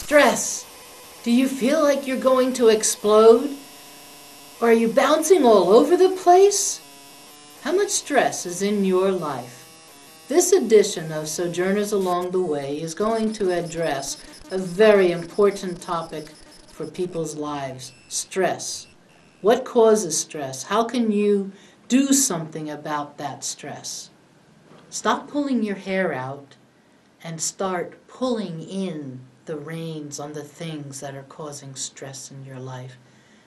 Stress. Do you feel like you're going to explode? Or are you bouncing all over the place? How much stress is in your life? This edition of Sojourners Along the Way is going to address a very important topic for people's lives: stress. What causes stress? How can you do something about that stress? Stop pulling your hair out and start pulling in the reins on the things that are causing stress in your life.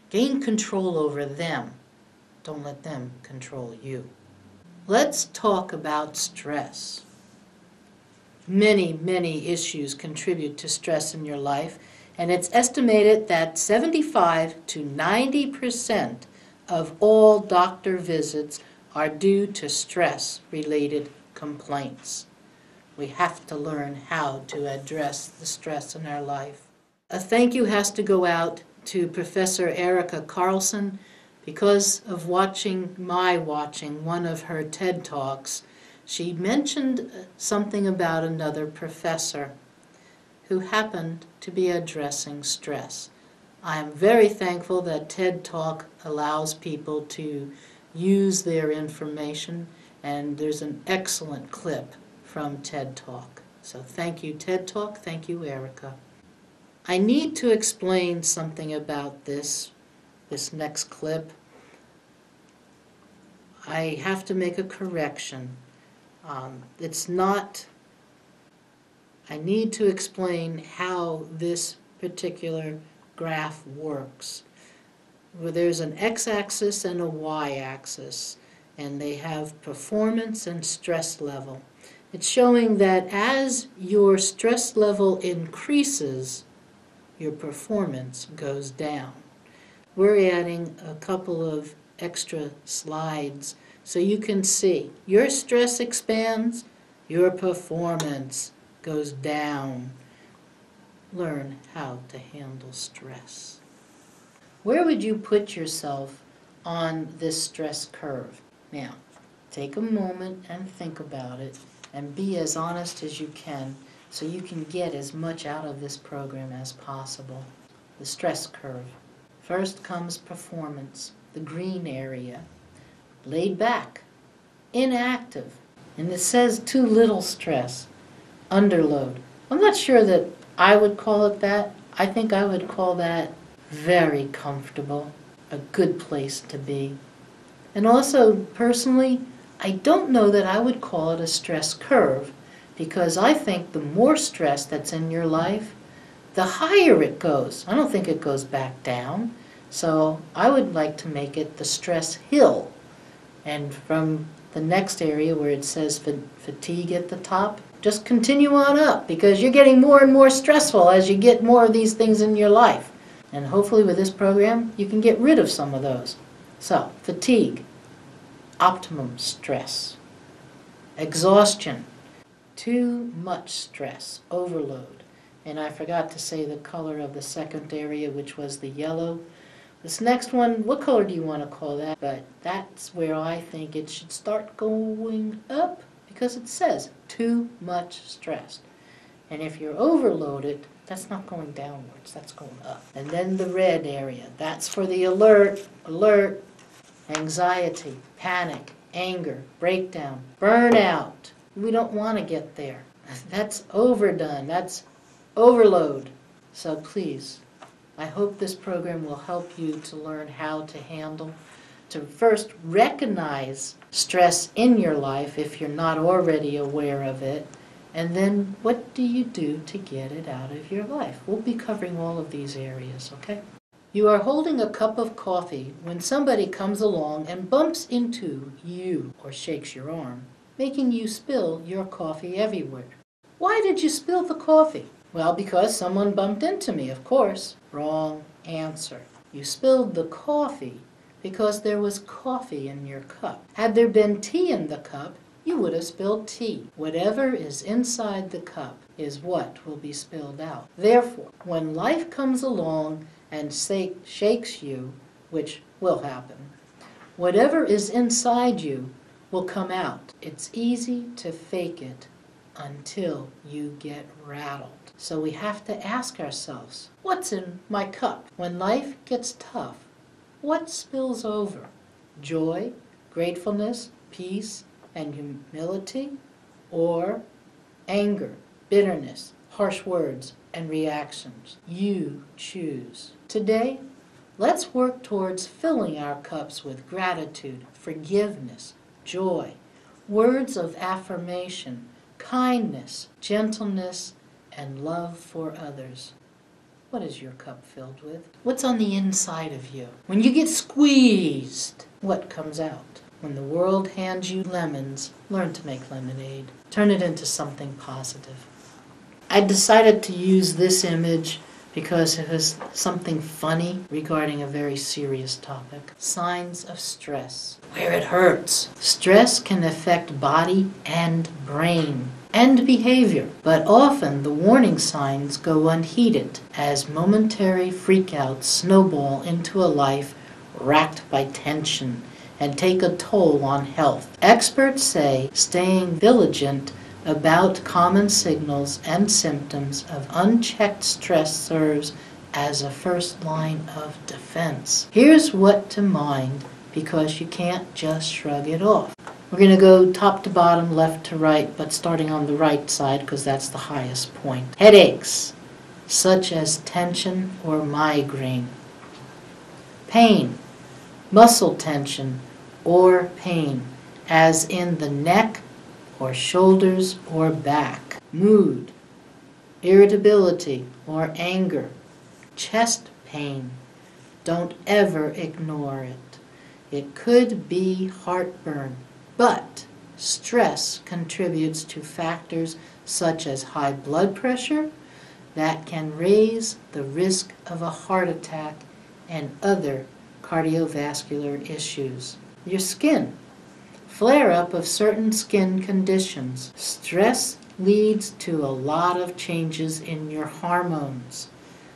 Gain control over them. Don't let them control you. Let's talk about stress. Many issues contribute to stress in your life, and it's estimated that 75 to 90% of all doctor visits are due to stress-related complaints. We have to learn how to address the stress in our life. A thank you has to go out to Professor Erica Carlson. Because of watching one of her TED Talks, she mentioned something about another professor who happened to be addressing stress. I am very thankful that TED Talk allows people to use their information, and there's an excellent clip from TED Talk. So thank you, TED Talk. Thank you, Erica. I need to explain something about this next clip. I have to make a correction. I need to explain how this particular graph works. Well, there's an x-axis and a y-axis, and they have performance and stress level. It's showing that as your stress level increases, your performance goes down. We're adding a couple of extra slides so you can see your stress expands, your performance goes down. Learn how to handle stress. Where would you put yourself on this stress curve? Now, take a moment and think about it and be as honest as you can so you can get as much out of this program as possible. The stress curve. First comes performance, the green area. Laid back, inactive, and it says too little stress, underload. I'm not sure that I would call it that. I think I would call that very comfortable, a good place to be. And also, personally, I don't know that I would call it a stress curve, because I think the more stress that's in your life, the higher it goes. I don't think it goes back down. So I would like to make it the stress hill. And from the next area where it says fatigue at the top, just continue on up, because you're getting more and more stressful as you get more of these things in your life. And hopefully with this program, you can get rid of some of those. So, fatigue, optimum stress. Exhaustion, too much stress, overload. And I forgot to say the color of the second area, which was the yellow. This next one, what color do you want to call that? But that's where I think it should start going up, because it says too much stress. And if you're overloaded, that's not going downwards, that's going up. And then the red area, that's for the alert, anxiety, panic, anger, breakdown, burnout. We don't want to get there. That's overdone, that's overload. So please, I hope this program will help you to learn how to handle, to first recognize stress in your life if you're not already aware of it, and then what do you do to get it out of your life? We'll be covering all of these areas, okay? You are holding a cup of coffee when somebody comes along and bumps into you or shakes your arm, making you spill your coffee everywhere. Why did you spill the coffee? Well, because someone bumped into me, of course. Wrong answer. You spilled the coffee because there was coffee in your cup. Had there been tea in the cup, you would have spilled tea. Whatever is inside the cup is what will be spilled out. Therefore, when life comes along and shakes you, which will happen, whatever is inside you will come out. It's easy to fake it until you get rattled. So we have to ask ourselves, what's in my cup? When life gets tough, what spills over? Joy, gratefulness, peace, and humility? Or anger, bitterness, harsh words, and reactions? You choose. Today, let's work towards filling our cups with gratitude, forgiveness, joy, words of affirmation, kindness, gentleness, and love for others. What is your cup filled with? What's on the inside of you? When you get squeezed, what comes out? When the world hands you lemons, learn to make lemonade. Turn it into something positive. I decided to use this image because it was something funny regarding a very serious topic. Signs of stress. Where it hurts. Stress can affect body and brain and behavior, but often the warning signs go unheeded as momentary freakouts snowball into a life racked by tension and take a toll on health. Experts say staying vigilant about common signals and symptoms of unchecked stress serves as a first line of defense. Here's what to mind, because you can't just shrug it off. We're going to go top to bottom, left to right, but starting on the right side because that's the highest point. Headaches, such as tension or migraine. Pain, muscle tension or pain, as in the neck or shoulders or back. Mood, irritability or anger. Chest pain, don't ever ignore it. It could be heartburn, but stress contributes to factors such as high blood pressure that can raise the risk of a heart attack and other cardiovascular issues. Your skin, flare-up of certain skin conditions. Stress leads to a lot of changes in your hormones,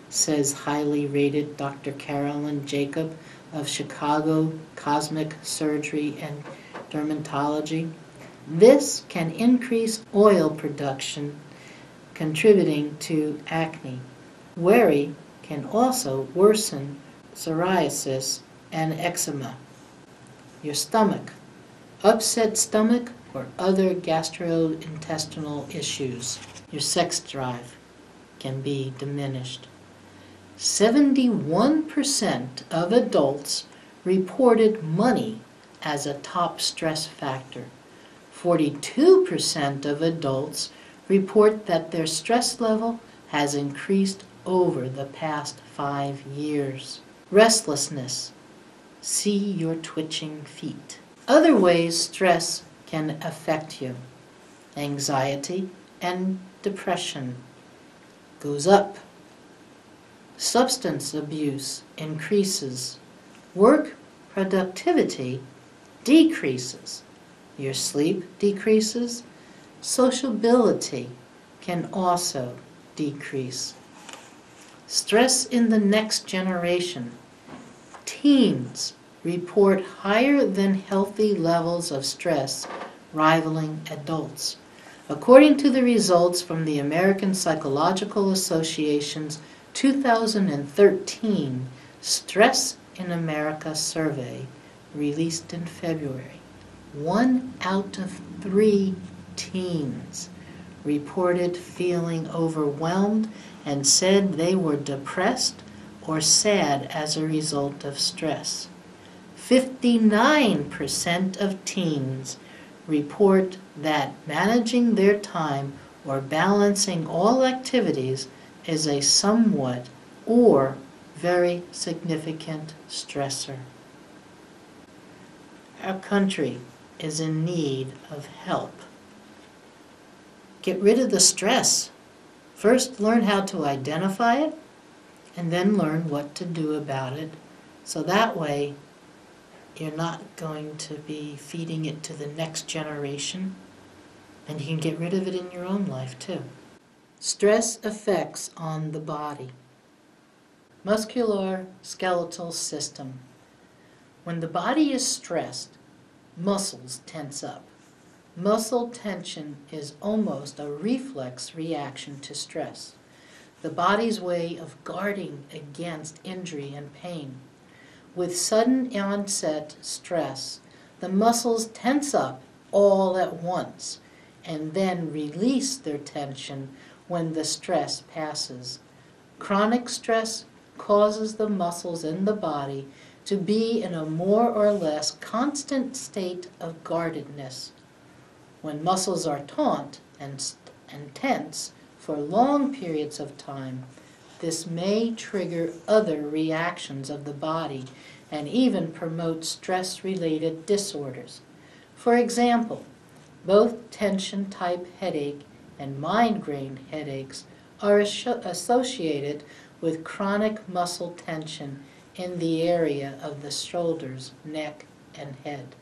says highly rated Dr. Carolyn Jacob of Chicago Cosmic Surgery and Dermatology. This can increase oil production, contributing to acne. Worry can also worsen psoriasis and eczema. Your stomach, upset stomach or other gastrointestinal issues. Your sex drive can be diminished. 71% of adults reported money as a top stress factor. 42% of adults report that their stress level has increased over the past 5 years. Restlessness. See your twitching feet. Other ways stress can affect you. Anxiety and depression goes up. Substance abuse increases. Work productivity decreases. Your sleep decreases. Sociability can also decrease. Stress in the next generation. Teens report higher than healthy levels of stress, rivaling adults. According to the results from the American Psychological Association's 2013 Stress in America survey, released in February, 1 out of 3 teens reported feeling overwhelmed and said they were depressed or sad as a result of stress. 59% of teens report that managing their time or balancing all activities is a somewhat or very significant stressor. Our country is in need of help. Get rid of the stress. First, learn how to identify it, and then learn what to do about it, so that way you're not going to be feeding it to the next generation, and you can get rid of it in your own life too. Stress effects on the body. Musculoskeletal system. When the body is stressed, muscles tense up. Muscle tension is almost a reflex reaction to stress, the body's way of guarding against injury and pain. With sudden onset stress, the muscles tense up all at once and then release their tension when the stress passes. Chronic stress causes the muscles in the body to be in a more or less constant state of guardedness. When muscles are taut and tense for long periods of time, this may trigger other reactions of the body and even promote stress-related disorders. For example, both tension-type headache and migraine headaches are associated with chronic muscle tension in the area of the shoulders, neck, and head.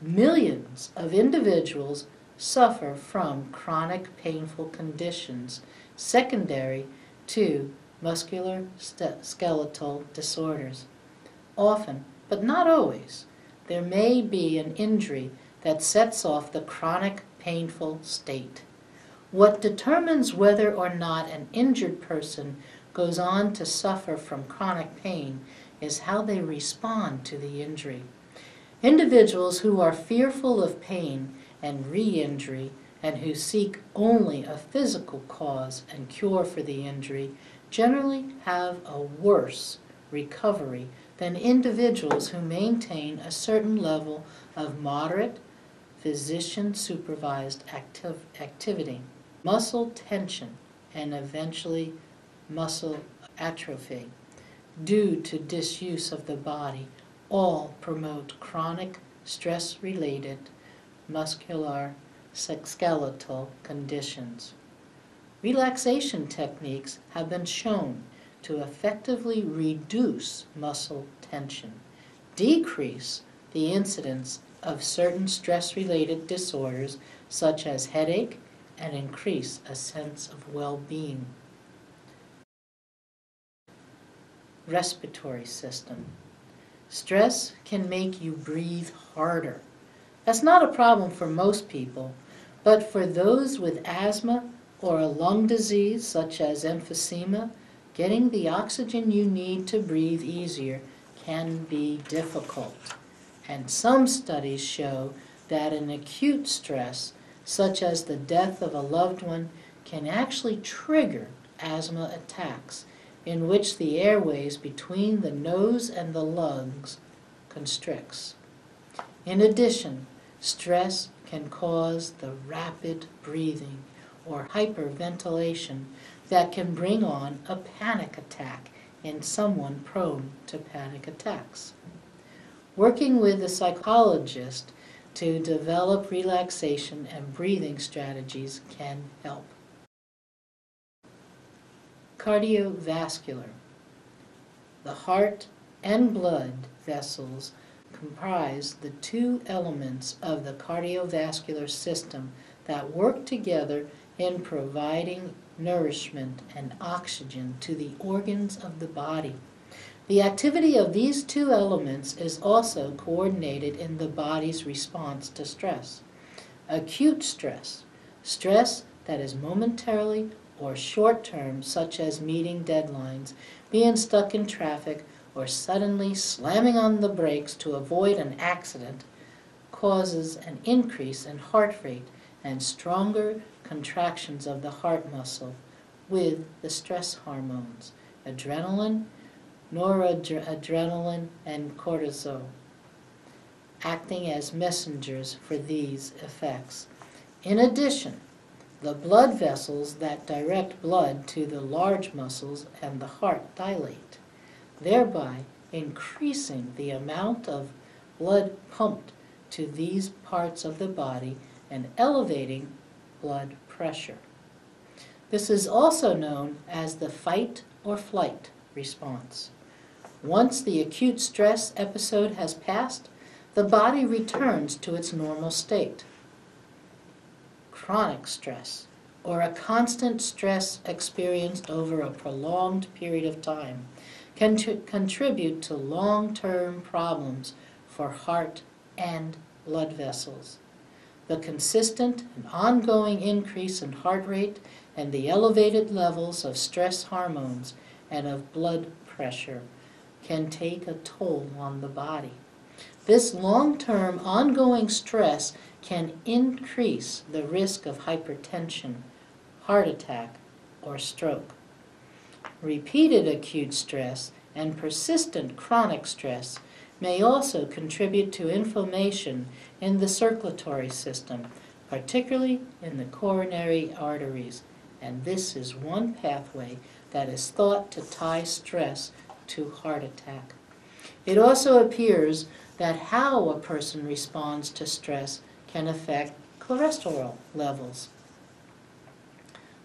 Millions of individuals suffer from chronic painful conditions secondary to musculoskeletal disorders. Often, but not always, there may be an injury that sets off the chronic painful state. What determines whether or not an injured person goes on to suffer from chronic pain is how they respond to the injury. Individuals who are fearful of pain and re-injury and who seek only a physical cause and cure for the injury generally have a worse recovery than individuals who maintain a certain level of moderate, physician-supervised activity. Muscle tension and eventually muscle atrophy due to disuse of the body all promote chronic stress-related musculoskeletal conditions. Relaxation techniques have been shown to effectively reduce muscle tension, decrease the incidence of certain stress-related disorders such as headache, and increase a sense of well-being. Respiratory system. Stress can make you breathe harder. That's not a problem for most people, but for those with asthma or a lung disease such as emphysema, getting the oxygen you need to breathe easier can be difficult. And some studies show that an acute stress, such as the death of a loved one, can actually trigger asthma attacks in which the airways between the nose and the lungs constricts. In addition, stress can cause the rapid breathing or hyperventilation that can bring on a panic attack in someone prone to panic attacks. Working with a psychologist to develop relaxation and breathing strategies can help. Cardiovascular. The heart and blood vessels comprise the two elements of the cardiovascular system that work together in providing nourishment and oxygen to the organs of the body. The activity of these two elements is also coordinated in the body's response to stress. Acute stress, stress that is momentarily or short-term, such as meeting deadlines, being stuck in traffic, or suddenly slamming on the brakes to avoid an accident, causes an increase in heart rate and stronger contractions of the heart muscle with the stress hormones, adrenaline, noradrenaline, and cortisol, acting as messengers for these effects. In addition, the blood vessels that direct blood to the large muscles and the heart dilate, thereby increasing the amount of blood pumped to these parts of the body and elevating blood pressure. This is also known as the fight or flight response. Once the acute stress episode has passed, the body returns to its normal state. Chronic stress, or a constant stress experienced over a prolonged period of time, can contribute to long-term problems for heart and blood vessels. the consistent and ongoing increase in heart rate and the elevated levels of stress hormones and of blood pressure can take a toll on the body. This long-term ongoing stress can increase the risk of hypertension, heart attack, or stroke. Repeated acute stress and persistent chronic stress may also contribute to inflammation in the circulatory system, particularly in the coronary arteries, and this is one pathway that is thought to tie stress to heart attack. It also appears that how a person responds to stress can affect cholesterol levels.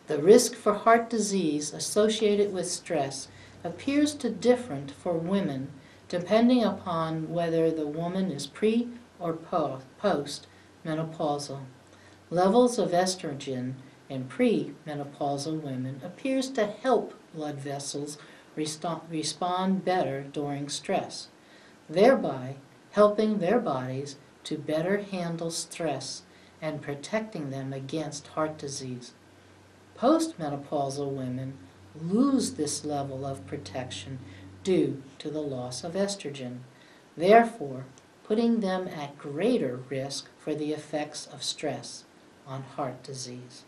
The risk for heart disease associated with stress appears to differ for women depending upon whether the woman is pre- or post-menopausal. Levels of estrogen in pre-menopausal women appears to help blood vessels respond better during stress, thereby helping their bodies to better handle stress and protecting them against heart disease. Postmenopausal women lose this level of protection due to the loss of estrogen, therefore putting them at greater risk for the effects of stress on heart disease.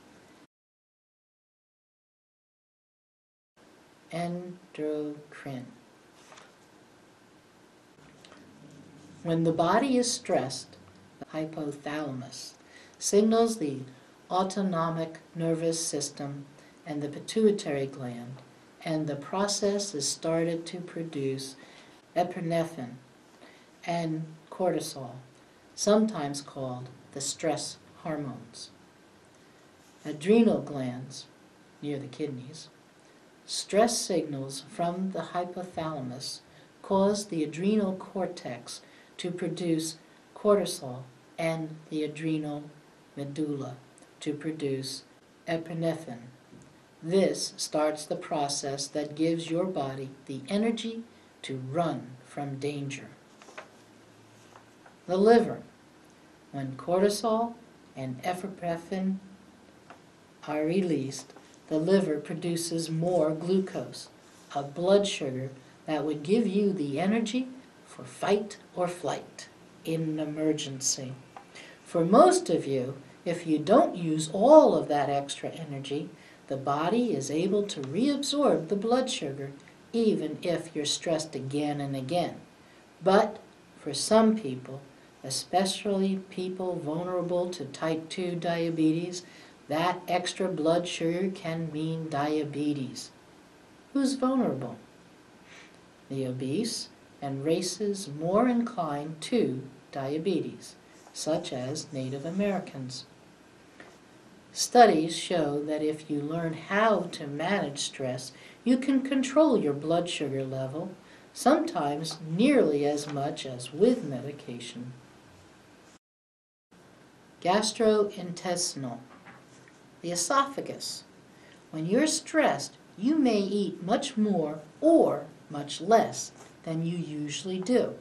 Endocrine. When the body is stressed, the hypothalamus signals the autonomic nervous system and the pituitary gland, and the process is started to produce epinephrine and cortisol, sometimes called the stress hormones. Adrenal glands, near the kidneys, stress signals from the hypothalamus cause the adrenal cortex to produce cortisol and the adrenal medulla to produce epinephrine. This starts the process that gives your body the energy to run from danger. The liver. When cortisol and epinephrine are released, the liver produces more glucose, a blood sugar that would give you the energy for fight or flight in an emergency. For most of you, if you don't use all of that extra energy, the body is able to reabsorb the blood sugar even if you're stressed again and again. But for some people, especially people vulnerable to type 2 diabetes, that extra blood sugar can mean diabetes. Who's vulnerable? The obese and races more inclined to diabetes, such as Native Americans. Studies show that if you learn how to manage stress, you can control your blood sugar level, sometimes nearly as much as with medication. Gastrointestinal. The esophagus. When you're stressed, you may eat much more or much less than you usually do.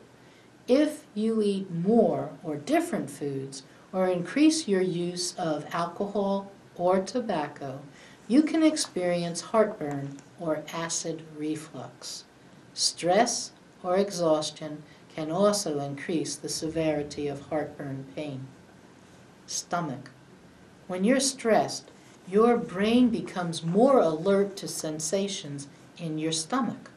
If you eat more or different foods or increase your use of alcohol or tobacco, you can experience heartburn or acid reflux. Stress or exhaustion can also increase the severity of heartburn pain. Stomach. When you're stressed, your brain becomes more alert to sensations in your stomach.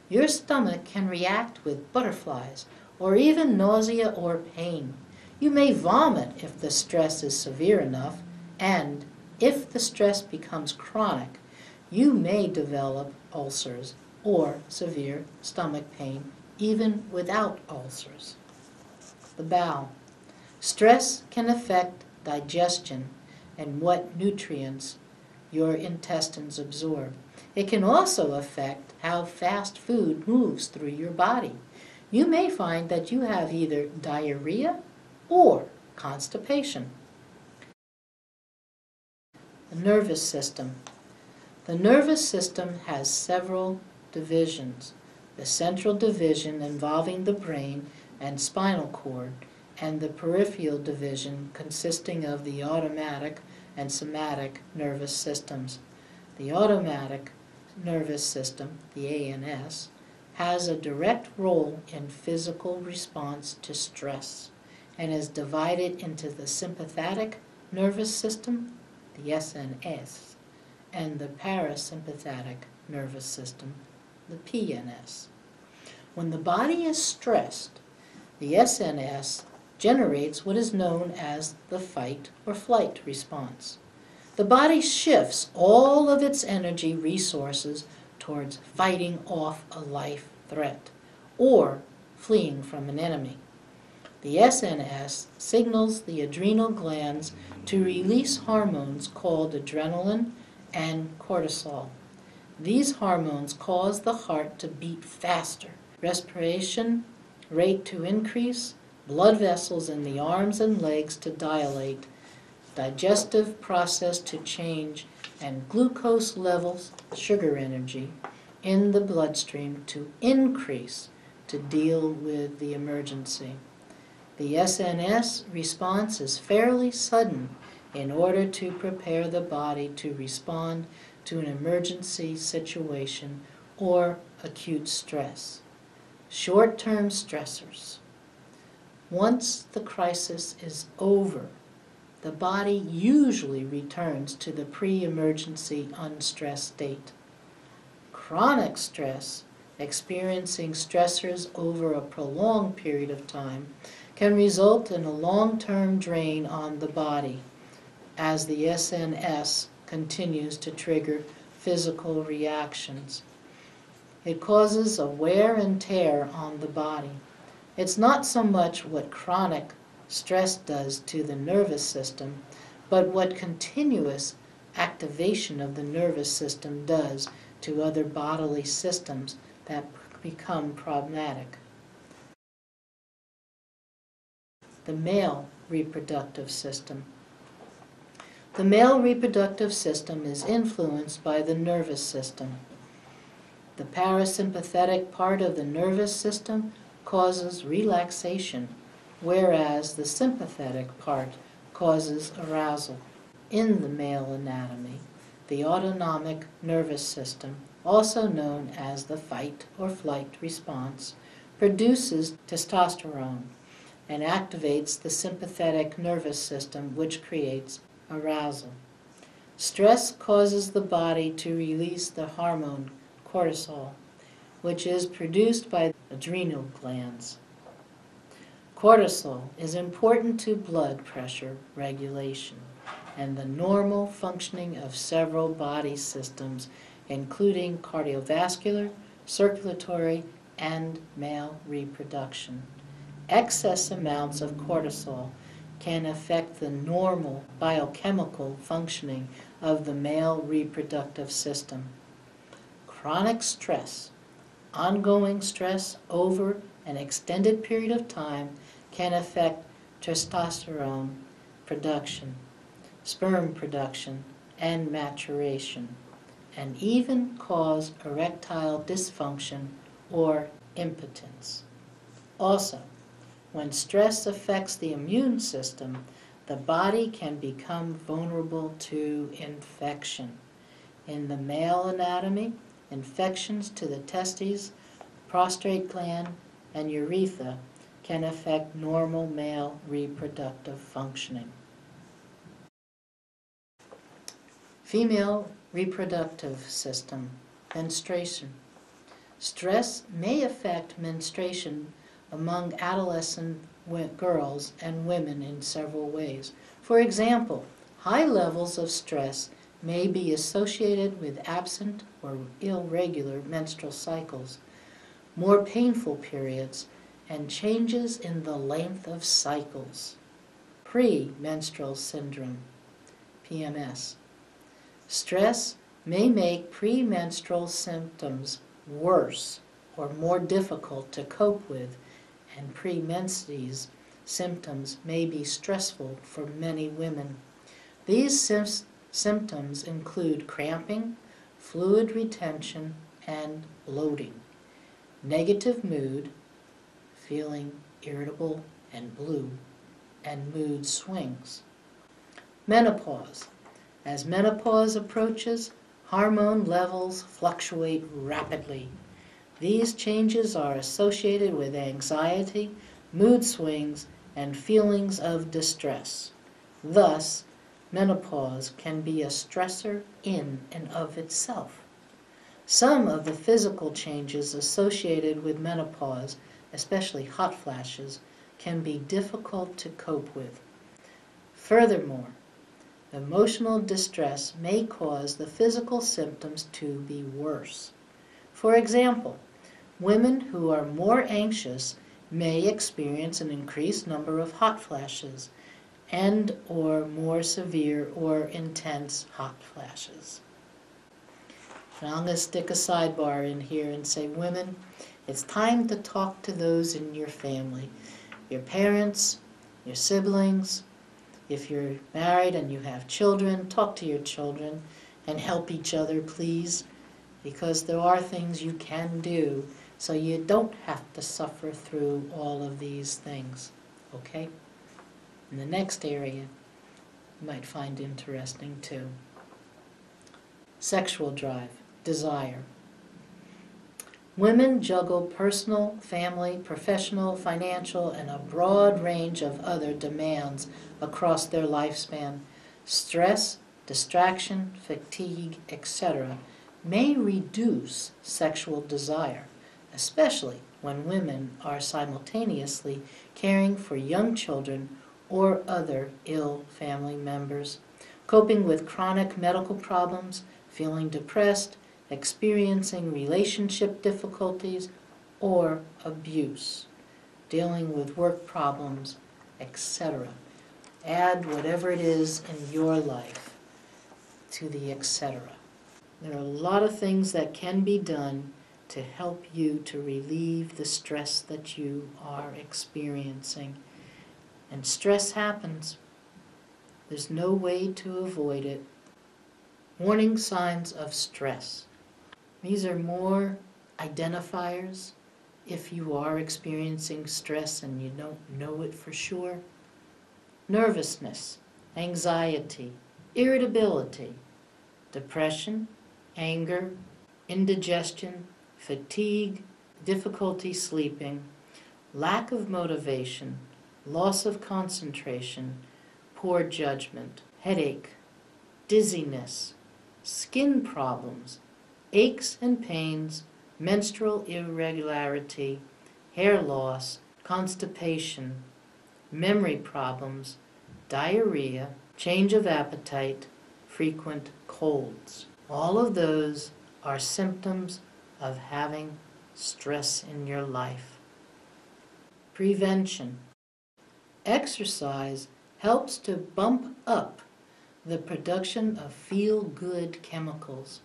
Your stomach can react with butterflies or even nausea or pain. You may vomit if the stress is severe enough, and if the stress becomes chronic, you may develop ulcers or severe stomach pain even without ulcers. The bowel. Stress can affect digestion and what nutrients your intestines absorb. It can also affect how fast food moves through your body. You may find that you have either diarrhea or constipation. The nervous system. The nervous system has several divisions. The central division involving the brain and spinal cord, and the peripheral division consisting of the automatic and somatic nervous systems. The automatic nervous system, the ANS, has a direct role in physical response to stress and is divided into the sympathetic nervous system, the SNS, and the parasympathetic nervous system, the PNS. When the body is stressed, the SNS generates what is known as the fight or flight response. The body shifts all of its energy resources towards fighting off a life threat or fleeing from an enemy. The SNS signals the adrenal glands to release hormones called adrenaline and cortisol. These hormones cause the heart to beat faster, respiration rate to increase, blood vessels in the arms and legs to dilate, digestive process to change, and glucose levels, sugar energy, in the bloodstream to increase to deal with the emergency. The SNS response is fairly sudden in order to prepare the body to respond to an emergency situation or acute stress. Short-term stressors. Once the crisis is over, the body usually returns to the pre-emergency unstressed state. Chronic stress, experiencing stressors over a prolonged period of time, can result in a long-term drain on the body as the SNS continues to trigger physical reactions. It causes a wear and tear on the body. It's not so much what chronic stress does to the nervous system, but what continuous activation of the nervous system does to other bodily systems that become problematic. The male reproductive system. The male reproductive system is influenced by the nervous system. The parasympathetic part of the nervous system causes relaxation, whereas the sympathetic part causes arousal. In the male anatomy, the autonomic nervous system, also known as the fight or flight response, produces testosterone and activates the sympathetic nervous system, which creates arousal. Stress causes the body to release the hormone cortisol, which is produced by adrenal glands. Cortisol is important to blood pressure regulation and the normal functioning of several body systems, including cardiovascular, circulatory, and male reproduction. Excess amounts of cortisol can affect the normal biochemical functioning of the male reproductive system. Chronic stress, ongoing stress over an extended period of time, can affect testosterone production, sperm production, and maturation, and even cause erectile dysfunction or impotence. Also, when stress affects the immune system, the body can become vulnerable to infection. In the male anatomy, infections to the testes, prostate gland, and urethra can affect normal male reproductive functioning. Female reproductive system, menstruation. Stress may affect menstruation among adolescent girls and women in several ways. For example, high levels of stress may be associated with absent or irregular menstrual cycles, more painful periods, and changes in the length of cycles. Premenstrual syndrome, PMS. Stress may make premenstrual symptoms worse or more difficult to cope with, and premenses symptoms may be stressful for many women. These symptoms include cramping, fluid retention, and bloating, negative mood, feeling irritable and blue, and mood swings. Menopause. As menopause approaches, hormone levels fluctuate rapidly. These changes are associated with anxiety, mood swings, and feelings of distress. Thus, menopause can be a stressor in and of itself. Some of the physical changes associated with menopause, especially hot flashes, can be difficult to cope with. Furthermore, emotional distress may cause the physical symptoms to be worse. For example, women who are more anxious may experience an increased number of hot flashes and or more severe or intense hot flashes. Now I'm going to stick a sidebar in here and say, women, it's time to talk to those in your family, your parents, your siblings. If you're married and you have children, talk to your children and help each other, please, because there are things you can do so you don't have to suffer through all of these things, okay? In the next area, you might find interesting too. Sexual drive, desire. Women juggle personal, family, professional, financial, and a broad range of other demands across their lifespan. Stress, distraction, fatigue, etc. may reduce sexual desire, especially when women are simultaneously caring for young children or other ill family members, coping with chronic medical problems, feeling depressed, experiencing relationship difficulties or abuse, dealing with work problems, etc. Add whatever it is in your life to the etc. There are a lot of things that can be done to help you to relieve the stress that you are experiencing. And stress happens. There's no way to avoid it. Warning signs of stress. These are more identifiers if you are experiencing stress and you don't know it for sure. Nervousness, anxiety, irritability, depression, anger, indigestion, fatigue, difficulty sleeping, lack of motivation, loss of concentration, poor judgment, headache, dizziness, skin problems, aches and pains, menstrual irregularity, hair loss, constipation, memory problems, diarrhea, change of appetite, frequent colds. All of those are symptoms of having stress in your life. Prevention. Exercise helps to bump up the production of feel-good chemicals.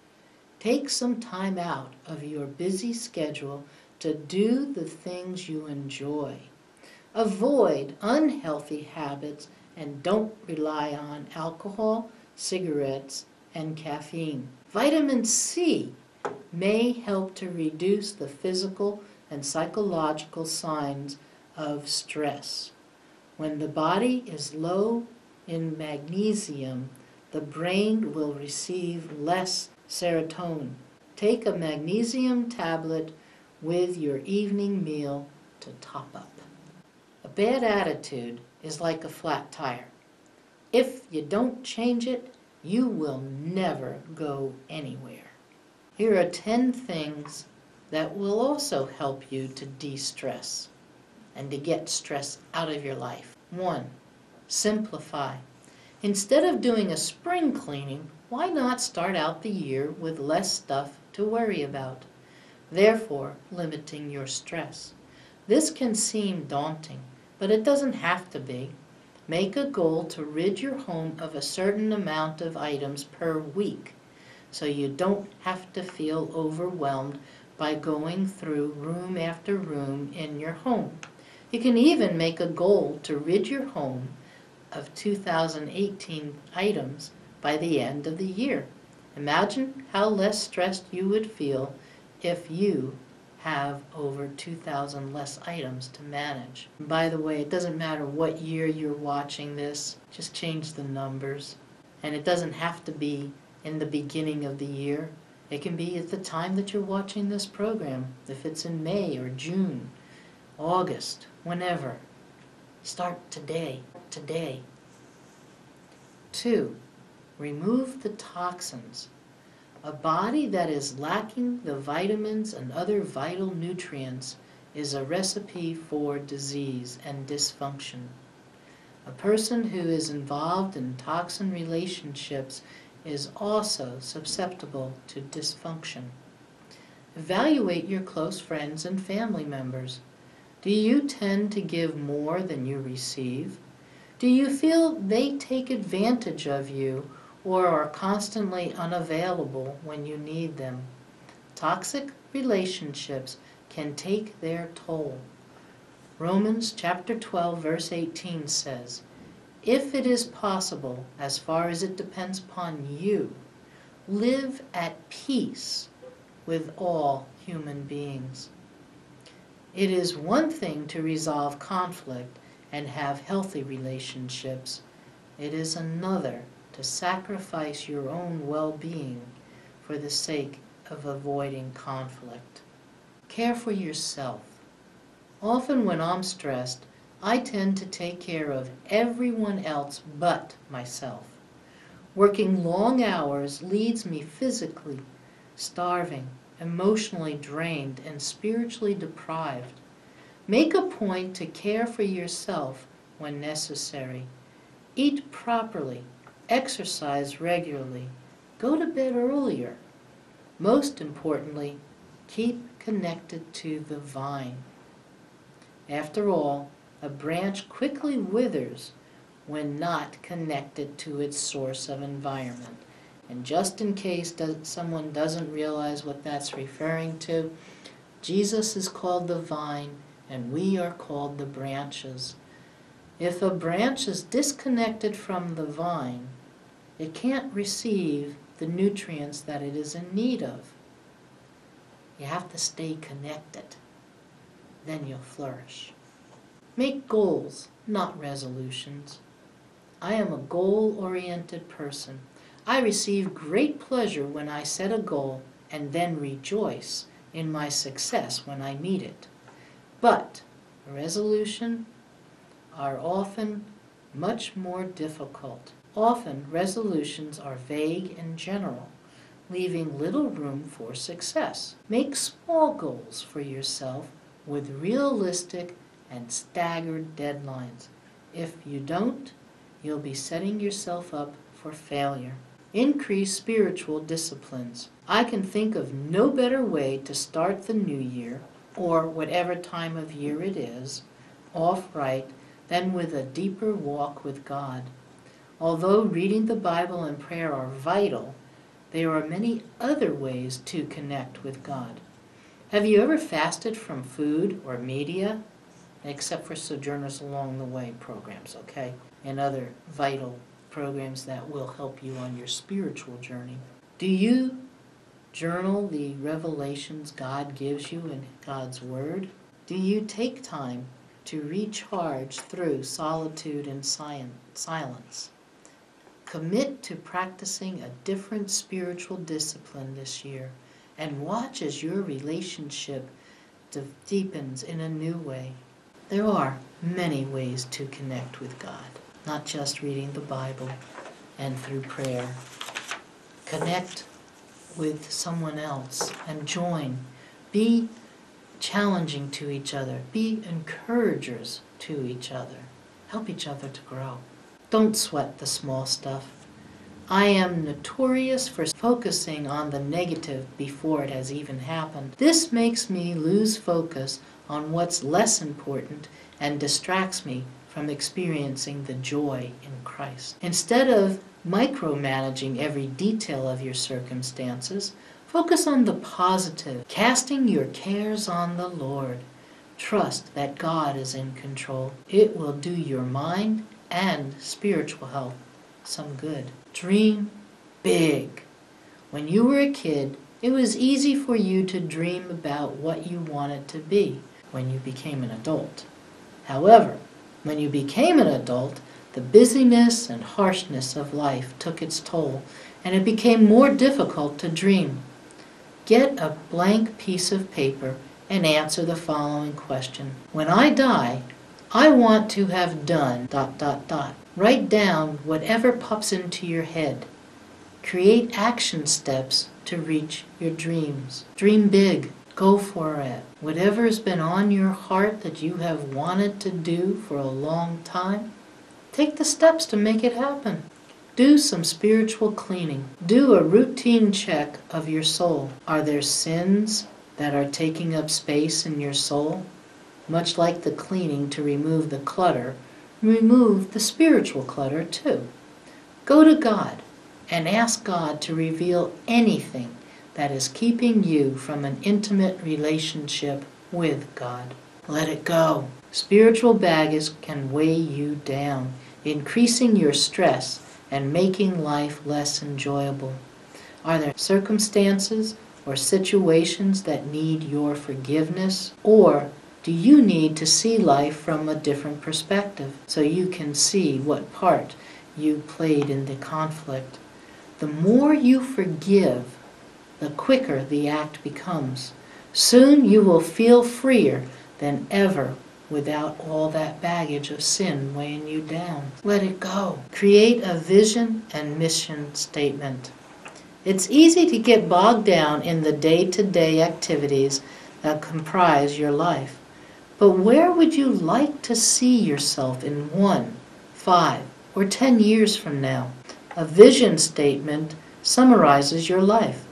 Take some time out of your busy schedule to do the things you enjoy. Avoid unhealthy habits and don't rely on alcohol, cigarettes, and caffeine. Vitamin C may help to reduce the physical and psychological signs of stress. When the body is low in magnesium, the brain will receive less serotonin. Take a magnesium tablet with your evening meal to top up. A bad attitude is like a flat tire. If you don't change it, you will never go anywhere. Here are 10 things that will also help you to de-stress and to get stress out of your life. 1. Simplify. Instead of doing a spring cleaning, why not start out the year with less stuff to worry about, therefore limiting your stress? This can seem daunting, but it doesn't have to be. Make a goal to rid your home of a certain amount of items per week, so you don't have to feel overwhelmed by going through room after room in your home. You can even make a goal to rid your home of 2018 items by the end of the year. Imagine how less stressed you would feel if you have over 2,000 less items to manage. And by the way, it doesn't matter what year you're watching this, just change the numbers. And it doesn't have to be in the beginning of the year. It can be at the time that you're watching this program, if it's in May or June, August, whenever. Start today. 2, remove the toxins. A body that is lacking the vitamins and other vital nutrients is a recipe for disease and dysfunction. A person who is involved in toxin relationships is also susceptible to dysfunction. Evaluate your close friends and family members. Do you tend to give more than you receive? Do you feel they take advantage of you or are constantly unavailable when you need them? Toxic relationships can take their toll. Romans chapter 12, verse 18 says, "If it is possible, as far as it depends upon you, live at peace with all human beings." It is one thing to resolve conflict and have healthy relationships. It is another to sacrifice your own well-being for the sake of avoiding conflict. Care for yourself. Often when I'm stressed, I tend to take care of everyone else but myself. Working long hours leaves me physically starving, emotionally drained, and spiritually deprived. Make a point to care for yourself when necessary. Eat properly, exercise regularly, go to bed earlier. Most importantly, keep connected to the vine. After all, a branch quickly withers when not connected to its source of environment. And just in case someone doesn't realize what that's referring to, Jesus is called the vine and we are called the branches. If a branch is disconnected from the vine, it can't receive the nutrients that it is in need of. You have to stay connected. Then you'll flourish. Make goals, not resolutions. I am a goal-oriented person. I receive great pleasure when I set a goal and then rejoice in my success when I meet it. But resolutions are often much more difficult. Often resolutions are vague and general, leaving little room for success. Make small goals for yourself with realistic and staggered deadlines. If you don't, you'll be setting yourself up for failure. Increase spiritual disciplines. I can think of no better way to start the new year, or whatever time of year it is, off right than with a deeper walk with God. Although reading the Bible and prayer are vital, there are many other ways to connect with God. Have you ever fasted from food or media? Except for Sojourners Along the Way programs, okay? And other vital programs that will help you on your spiritual journey. Do you journal the revelations God gives you in God's Word? Do you take time to recharge through solitude and silence? Commit to practicing a different spiritual discipline this year and watch as your relationship deepens in a new way. There are many ways to connect with God, not just reading the Bible and through prayer. Connect with someone else and join. Be challenging to each other. Be encouragers to each other. Help each other to grow. Don't sweat the small stuff. I am notorious for focusing on the negative before it has even happened. This makes me lose focus on what's less important and distracts me from experiencing the joy in Christ. Instead of micromanaging every detail of your circumstances, focus on the positive, casting your cares on the Lord. Trust that God is in control. It will do your mind and spiritual health some good. Dream big. When you were a kid, It was easy for you to dream about what you wanted to be when you became an adult. However, when you became an adult, the busyness and harshness of life took its toll, and it became more difficult to dream. Get a blank piece of paper and answer the following question. When I die, I want to have done ... Write down whatever pops into your head. Create action steps to reach your dreams. Dream big. Go for it. Whatever's been on your heart that you have wanted to do for a long time, take the steps to make it happen. Do some spiritual cleaning. Do a routine check of your soul. Are there sins that are taking up space in your soul? Much like the cleaning to remove the clutter, remove the spiritual clutter too. Go to God and ask God to reveal anything that is keeping you from an intimate relationship with God. Let it go. Spiritual baggage can weigh you down, increasing your stress and making life less enjoyable. Are there circumstances or situations that need your forgiveness? Or do you need to see life from a different perspective so you can see what part you played in the conflict? The more you forgive, the quicker the act becomes. Soon you will feel freer than ever without all that baggage of sin weighing you down. Let it go. Create a vision and mission statement. It's easy to get bogged down in the day-to-day activities that comprise your life. But where would you like to see yourself in 1, 5, or 10 years from now? A vision statement summarizes your life.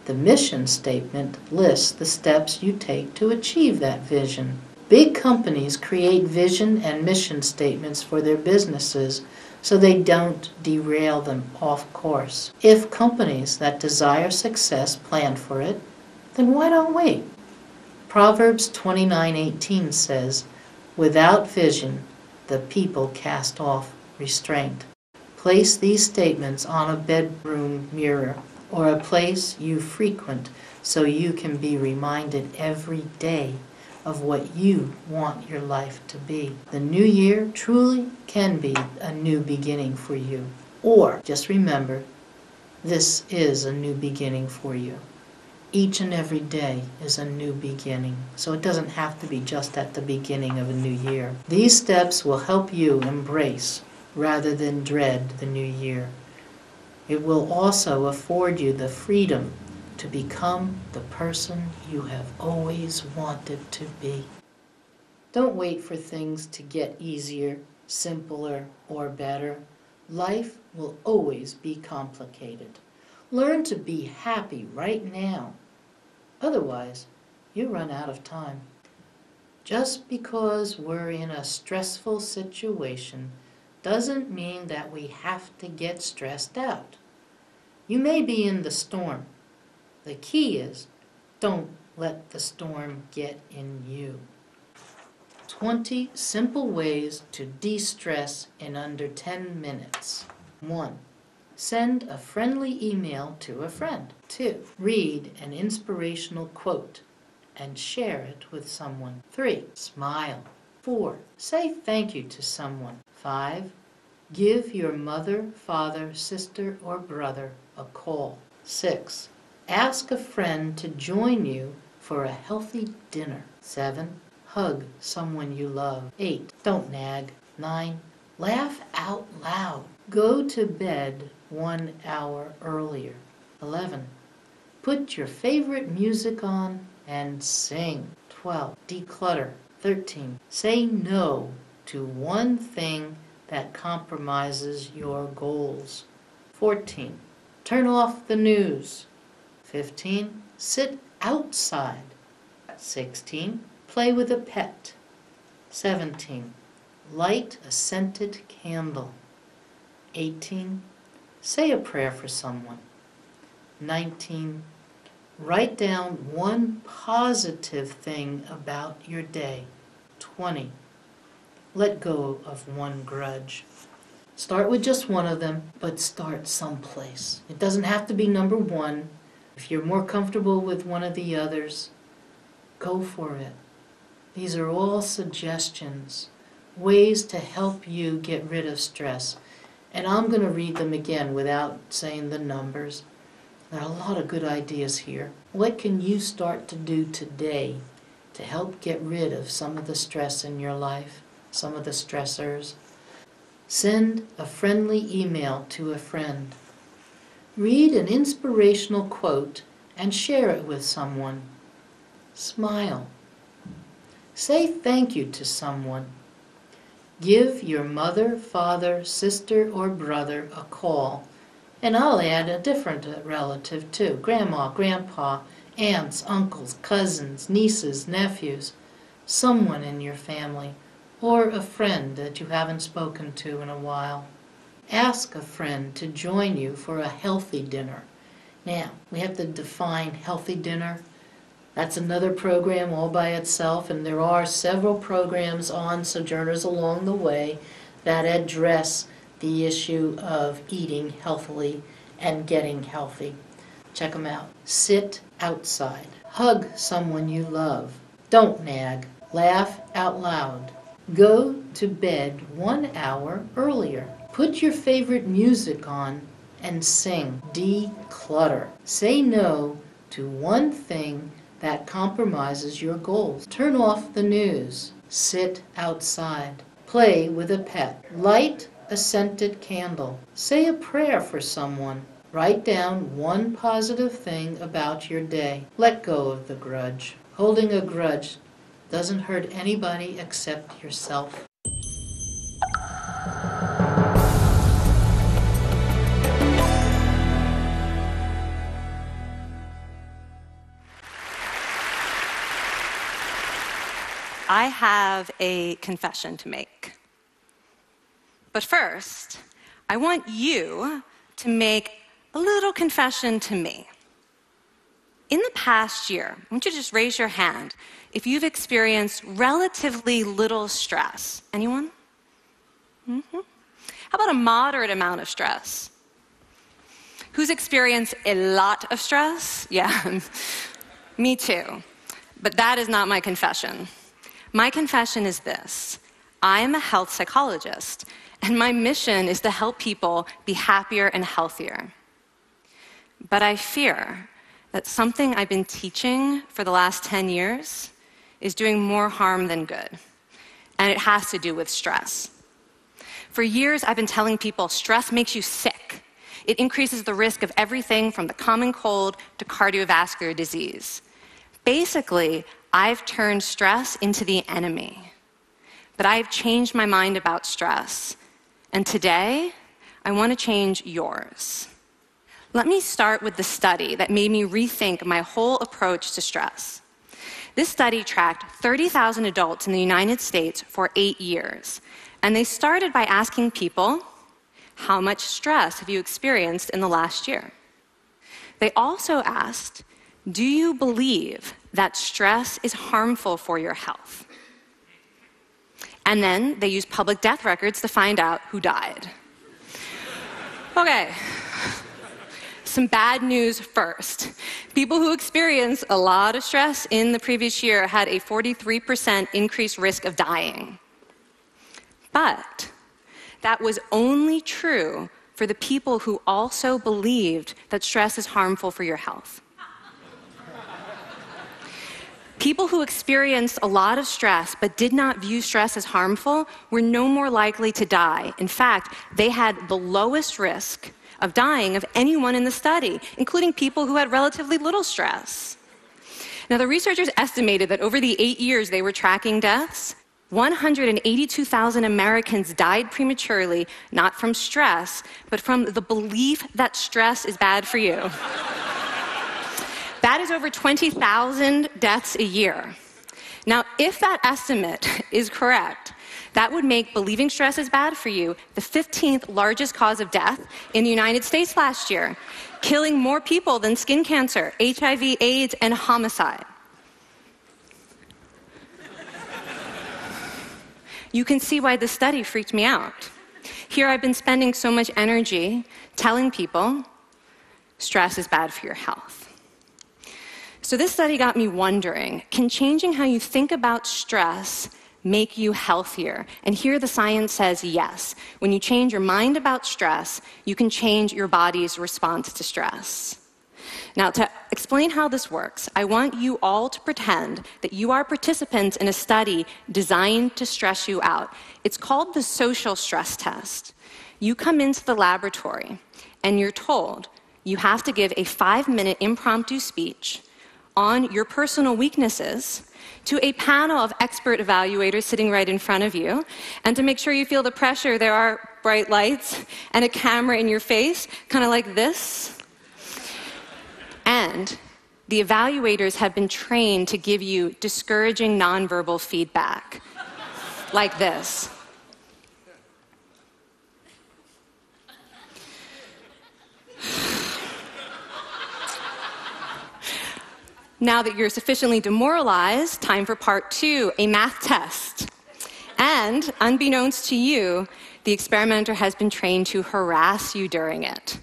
The mission statement lists the steps you take to achieve that vision. Big companies create vision and mission statements for their businesses so they don't derail them off course. If companies that desire success plan for it, then why not wait? Proverbs 29:18 says, "Without vision, the people cast off restraint." Place these statements on a bedroom mirror or a place you frequent so you can be reminded every day of what you want your life to be. The new year truly can be a new beginning for you. Or just remember, this is a new beginning for you. Each and every day is a new beginning, so it doesn't have to be just at the beginning of a new year. These steps will help you embrace rather than dread the new year. It will also afford you the freedom to become the person you have always wanted to be. Don't wait for things to get easier, simpler, or better. Life will always be complicated. Learn to be happy right now. Otherwise, you run out of time. Just because we're in a stressful situation doesn't mean that we have to get stressed out. You may be in the storm. The key is, don't let the storm get in you. 20 simple ways to de-stress in under 10 minutes. 1. Send a friendly email to a friend. 2. Read an inspirational quote and share it with someone. 3. Smile. 4. Say thank you to someone. 5. Give your mother, father, sister, or brother a call. 6. Ask a friend to join you for a healthy dinner. 7. Hug someone you love. 8. Don't nag. 9. Laugh out loud. Go to bed 1 hour earlier. 11. Put your favorite music on and sing. 12. Declutter. 13. Say no to one thing that compromises your goals. 14. Turn off the news. 15. Sit outside. 16. Play with a pet. 17. Light a scented candle. 18. Say a prayer for someone. 19. Write down one positive thing about your day. 20. Let go of one grudge. Start with just one of them, but start someplace. It doesn't have to be number 1, If you're more comfortable with one of the others, go for it. These are all suggestions, ways to help you get rid of stress. And I'm going to read them again without saying the numbers. There are a lot of good ideas here. What can you start to do today to help get rid of some of the stress in your life, some of the stressors? Send a friendly email to a friend. Read an inspirational quote and share it with someone. Smile. Say thank you to someone. Give your mother, father, sister, or brother a call. And I'll add a different relative too. Grandma, grandpa, aunts, uncles, cousins, nieces, nephews. Someone in your family. Or a friend that you haven't spoken to in a while. Ask a friend to join you for a healthy dinner. Now, we have to define healthy dinner. That's another program all by itself, and there are several programs on Sojourners Along the Way that address the issue of eating healthily and getting healthy. Check them out. Sit outside. Hug someone you love. Don't nag. Laugh out loud. Go to bed 1 hour earlier. Put your favorite music on and sing. Declutter. Say no to one thing that compromises your goals. Turn off the news. Sit outside. Play with a pet. Light a scented candle. Say a prayer for someone. Write down one positive thing about your day. Let go of the grudge. Holding a grudge doesn't hurt anybody except yourself. I have a confession to make. But first, I want you to make a little confession to me. In the past year, I want you to just raise your hand if you've experienced relatively little stress. Anyone? How about a moderate amount of stress? Who's experienced a lot of stress? Yeah, me too. But that is not my confession. My confession is this: I am a health psychologist, and my mission is to help people be happier and healthier. But I fear that something I've been teaching for the last 10 years is doing more harm than good, and it has to do with stress. For years, I've been telling people stress makes you sick. It increases the risk of everything from the common cold to cardiovascular disease. Basically, I've turned stress into the enemy. But I've changed my mind about stress. And today, I want to change yours. Let me start with the study that made me rethink my whole approach to stress. This study tracked 30,000 adults in the United States for 8 years. And they started by asking people, how much stress have you experienced in the last year? They also asked, do you believe that stress is harmful for your health? And then they used public death records to find out who died. Okay, some bad news first. People who experienced a lot of stress in the previous year had a 43% increased risk of dying. But that was only true for the people who also believed that stress is harmful for your health. People who experienced a lot of stress but did not view stress as harmful were no more likely to die. In fact, they had the lowest risk of dying of anyone in the study, including people who had relatively little stress. Now, the researchers estimated that over the 8 years they were tracking deaths, 182,000 Americans died prematurely, not from stress, but from the belief that stress is bad for you. That is over 20,000 deaths a year. Now, if that estimate is correct, that would make believing stress is bad for you the 15th largest cause of death in the United States last year, killing more people than skin cancer, HIV, AIDS, and homicide. You can see why this study freaked me out. Here I've been spending so much energy telling people stress is bad for your health. So this study got me wondering, can changing how you think about stress make you healthier? And here the science says yes. When you change your mind about stress, you can change your body's response to stress. Now, to explain how this works, I want you all to pretend that you are participants in a study designed to stress you out. It's called the social stress test. You come into the laboratory, and you're told you have to give a 5-minute impromptu speech on your personal weaknesses to a panel of expert evaluators sitting right in front of you. And to make sure you feel the pressure, there are bright lights and a camera in your face, kind of like this. And the evaluators have been trained to give you discouraging nonverbal feedback, like this. Now that you're sufficiently demoralized, time for part 2, a math test. And unbeknownst to you, the experimenter has been trained to harass you during it.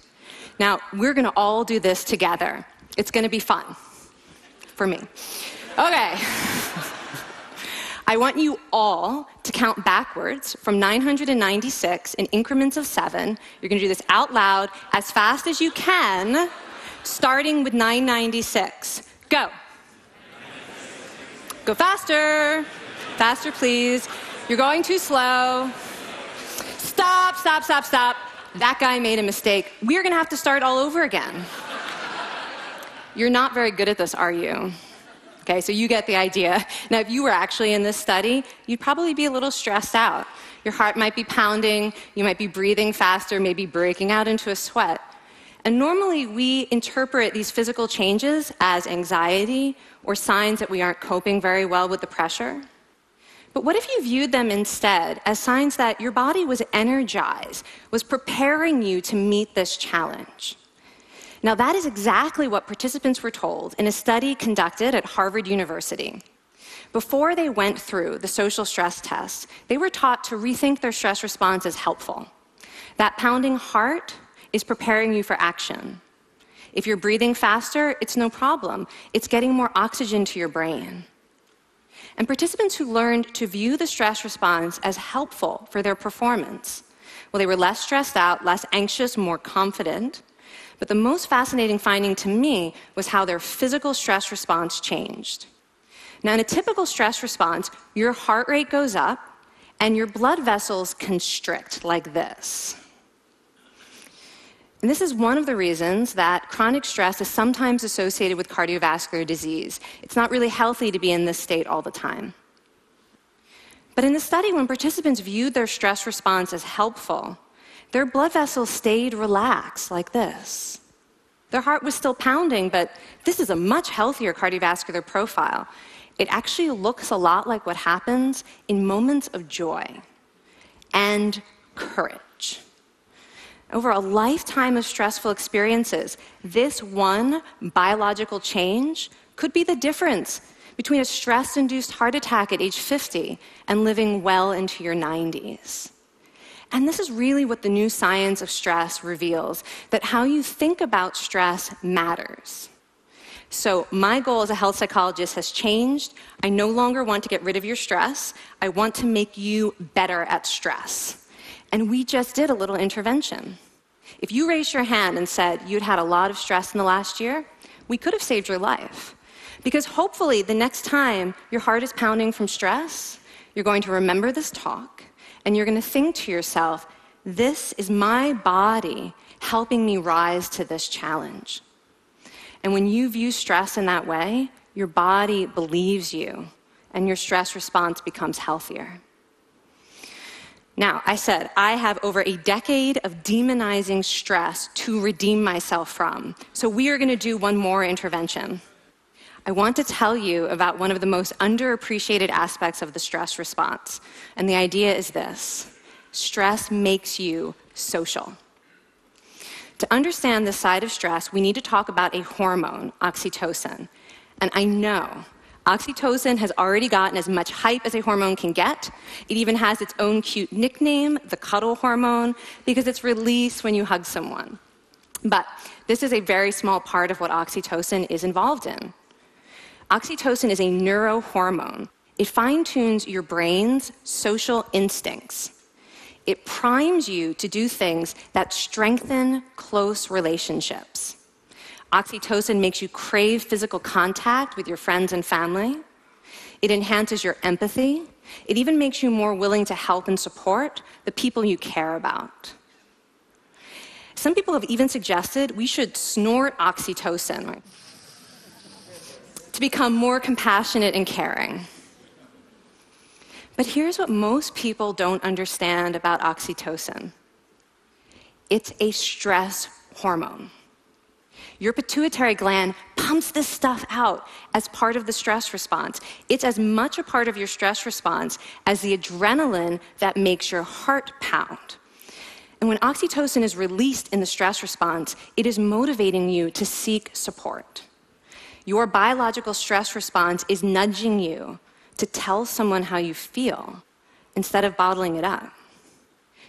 Now, we're going to all do this together. It's going to be fun. For me. Okay. I want you all to count backwards from 996 in increments of 7. You're going to do this out loud as fast as you can, starting with 996. Go. Go faster. Faster, please. You're going too slow. Stop, stop, stop, stop. That guy made a mistake. We're going to have to start all over again. You're not very good at this, are you? Okay, so you get the idea. Now, if you were actually in this study, you'd probably be a little stressed out. Your heart might be pounding, you might be breathing faster, maybe breaking out into a sweat. And normally, we interpret these physical changes as anxiety or signs that we aren't coping very well with the pressure. But what if you viewed them instead as signs that your body was energized, was preparing you to meet this challenge? Now, that is exactly what participants were told in a study conducted at Harvard University. Before they went through the social stress test, they were taught to rethink their stress response as helpful. That pounding heart is preparing you for action. If you're breathing faster, it's no problem. It's getting more oxygen to your brain. And participants who learned to view the stress response as helpful for their performance, well, they were less stressed out, less anxious, more confident. But the most fascinating finding to me was how their physical stress response changed. Now, in a typical stress response, your heart rate goes up and your blood vessels constrict like this. And this is one of the reasons that chronic stress is sometimes associated with cardiovascular disease. It's not really healthy to be in this state all the time. But in the study, when participants viewed their stress response as helpful, their blood vessels stayed relaxed like this. Their heart was still pounding, but this is a much healthier cardiovascular profile. It actually looks a lot like what happens in moments of joy and courage. Over a lifetime of stressful experiences, this one biological change could be the difference between a stress-induced heart attack at age 50 and living well into your 90s. And this is really what the new science of stress reveals, that how you think about stress matters. So my goal as a health psychologist has changed. I no longer want to get rid of your stress. I want to make you better at stress. And we just did a little intervention. If you raised your hand and said you'd had a lot of stress in the last year, we could have saved your life. Because hopefully the next time your heart is pounding from stress, you're going to remember this talk, and you're going to think to yourself, this is my body helping me rise to this challenge. And when you view stress in that way, your body believes you, and your stress response becomes healthier. Now, I said I have over a decade of demonizing stress to redeem myself from. So we are going to do one more intervention. I want to tell you about one of the most underappreciated aspects of the stress response. And the idea is this: stress makes you social. To understand this side of stress, we need to talk about a hormone, oxytocin. And I know oxytocin has already gotten as much hype as a hormone can get. It even has its own cute nickname, the cuddle hormone, because it's released when you hug someone. But this is a very small part of what oxytocin is involved in. Oxytocin is a neurohormone. It fine-tunes your brain's social instincts. It primes you to do things that strengthen close relationships. Oxytocin makes you crave physical contact with your friends and family. It enhances your empathy. It even makes you more willing to help and support the people you care about. Some people have even suggested we should snort oxytocin to become more compassionate and caring. But here's what most people don't understand about oxytocin. It's a stress hormone. Your pituitary gland pumps this stuff out as part of the stress response. It's as much a part of your stress response as the adrenaline that makes your heart pound. And when oxytocin is released in the stress response, it is motivating you to seek support. Your biological stress response is nudging you to tell someone how you feel instead of bottling it up.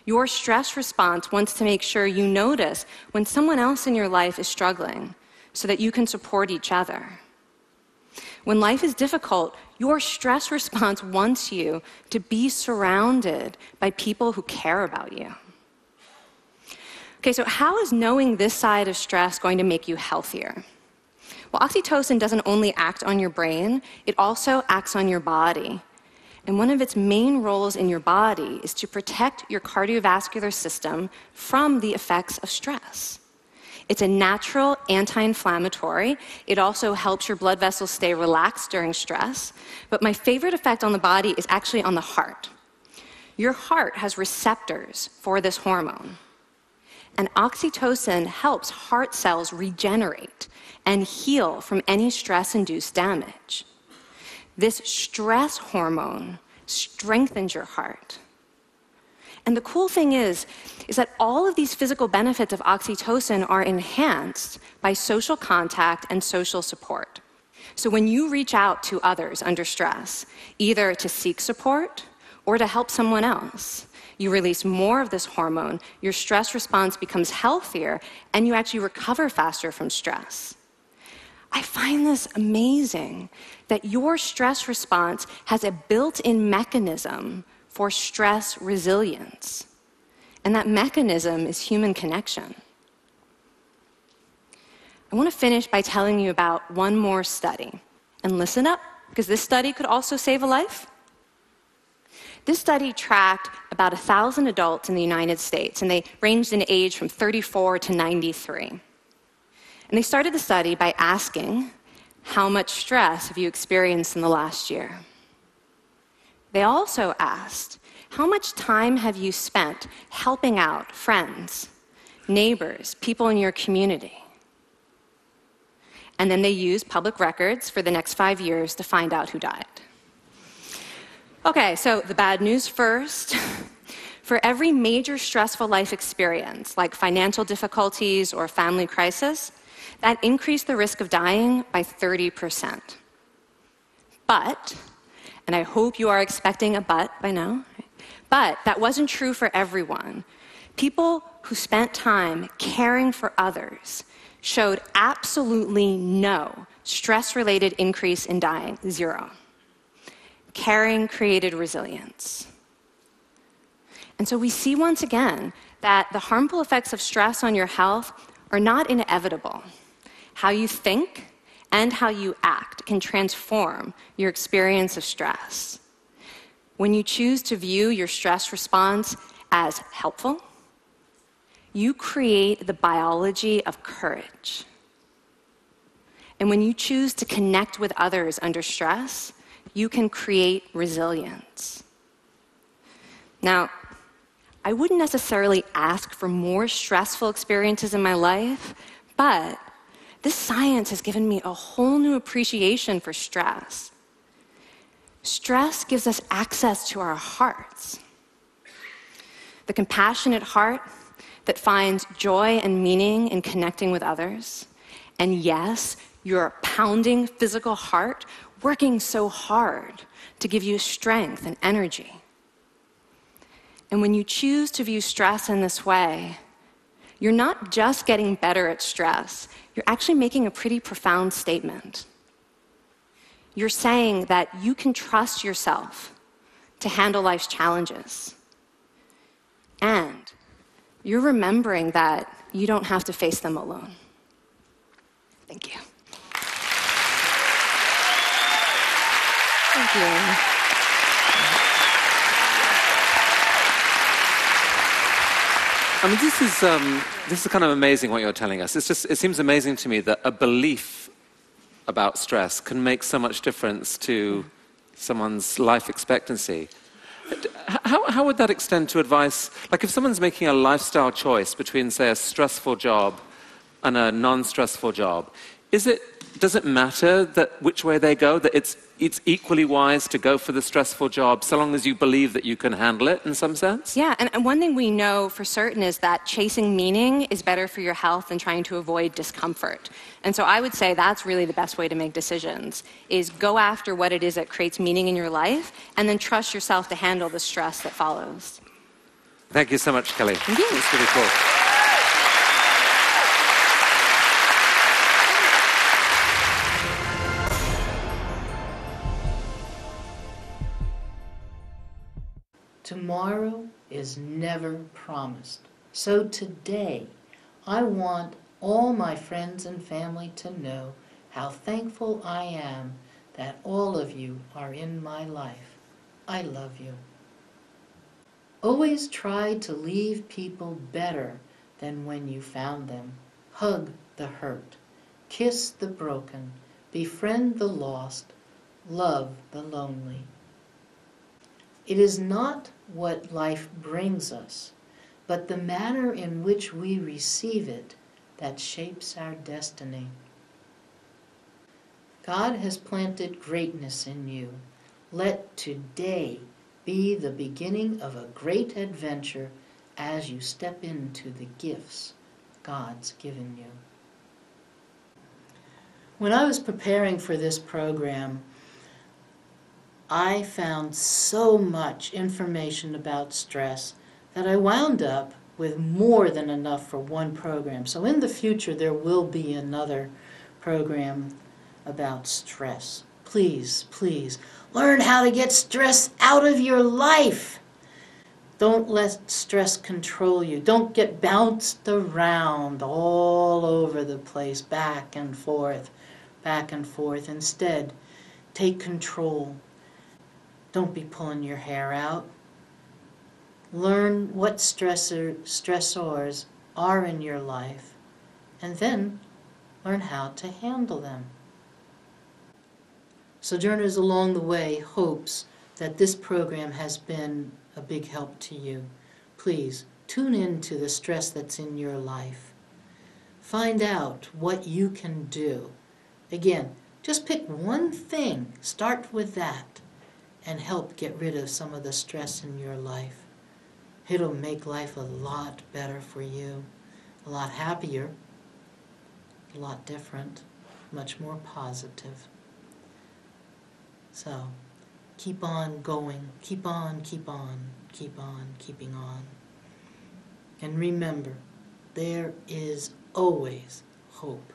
Your stress response wants to make sure you notice when someone else in your life is struggling so that you can support each other. When life is difficult, your stress response wants you to be surrounded by people who care about you. Okay, so how is knowing this side of stress going to make you healthier? Well, oxytocin doesn't only act on your brain, it also acts on your body. And one of its main roles in your body is to protect your cardiovascular system from the effects of stress. It's a natural anti-inflammatory. It also helps your blood vessels stay relaxed during stress. But my favorite effect on the body is actually on the heart. Your heart has receptors for this hormone. And oxytocin helps heart cells regenerate and heal from any stress-induced damage. This stress hormone strengthens your heart. And the cool thing is that all of these physical benefits of oxytocin are enhanced by social contact and social support. So when you reach out to others under stress, either to seek support or to help someone else, you release more of this hormone, your stress response becomes healthier, and you actually recover faster from stress. I find this amazing that your stress response has a built-in mechanism for stress resilience. And that mechanism is human connection. I want to finish by telling you about one more study. And listen up, because this study could also save a life. This study tracked about 1,000 adults in the United States, and they ranged in age from 34 to 93. And they started the study by asking, how much stress have you experienced in the last year? They also asked, how much time have you spent helping out friends, neighbors, people in your community? And then they used public records for the next 5 years to find out who died. Okay, so the bad news first. For every major stressful life experience, like financial difficulties or family crisis, that increased the risk of dying by 30%. But, and I hope you are expecting a but by now, but that wasn't true for everyone. People who spent time caring for others showed absolutely no stress-related increase in dying, 0. Caring created resilience. And so we see once again that the harmful effects of stress on your health are not inevitable. How you think and how you act can transform your experience of stress. When you choose to view your stress response as helpful, you create the biology of courage. And when you choose to connect with others under stress, you can create resilience. Now, I wouldn't necessarily ask for more stressful experiences in my life, but this science has given me a whole new appreciation for stress. Stress gives us access to our hearts. The compassionate heart that finds joy and meaning in connecting with others. And yes, your pounding physical heart working so hard to give you strength and energy. And when you choose to view stress in this way, you're not just getting better at stress, you're actually making a pretty profound statement. you're saying that you can trust yourself to handle life's challenges. And you're remembering that you don't have to face them alone. Thank you. Thank you. I mean, this is kind of amazing what you're telling us. It seems amazing to me that a belief about stress can make so much difference to someone's life expectancy. How would that extend to advice? Like if someone's making a lifestyle choice between, say, a stressful job and a non-stressful job, does it matter that which way they go, that it's equally wise to go for the stressful job so long as you believe that you can handle it in some sense? Yeah, and one thing we know for certain is that chasing meaning is better for your health than trying to avoid discomfort. And so I would say that's really the best way to make decisions, is go after what it is that creates meaning in your life, and then trust yourself to handle the stress that follows. Thank you so much, Kelly. Thank you. It's really cool. Tomorrow is never promised. So today, I want all my friends and family to know how thankful I am that all of you are in my life. I love you. Always try to leave people better than when you found them. Hug the hurt. Kiss the broken. Befriend the lost. Love the lonely. It is not what life brings us, but the manner in which we receive it that shapes our destiny. God has planted greatness in you. Let today be the beginning of a great adventure as you step into the gifts God's given you. When I was preparing for this program, I found so much information about stress that I wound up with more than enough for one program. So in the future, there will be another program about stress. Please, please, learn how to get stress out of your life. Don't let stress control you. Don't get bounced around all over the place, back and forth, back and forth. Instead, take control. Don't be pulling your hair out. Learn what stressors are in your life, and then learn how to handle them. Sojourners Along the Way hopes that this program has been a big help to you. Please tune in to the stress that's in your life. Find out what you can do. Again, just pick one thing, start with that, and help get rid of some of the stress in your life. It'll make life a lot better for you, a lot happier, a lot different, much more positive. So, keep on going, keep on, keep on, keep on, keeping on. And remember, there is always hope.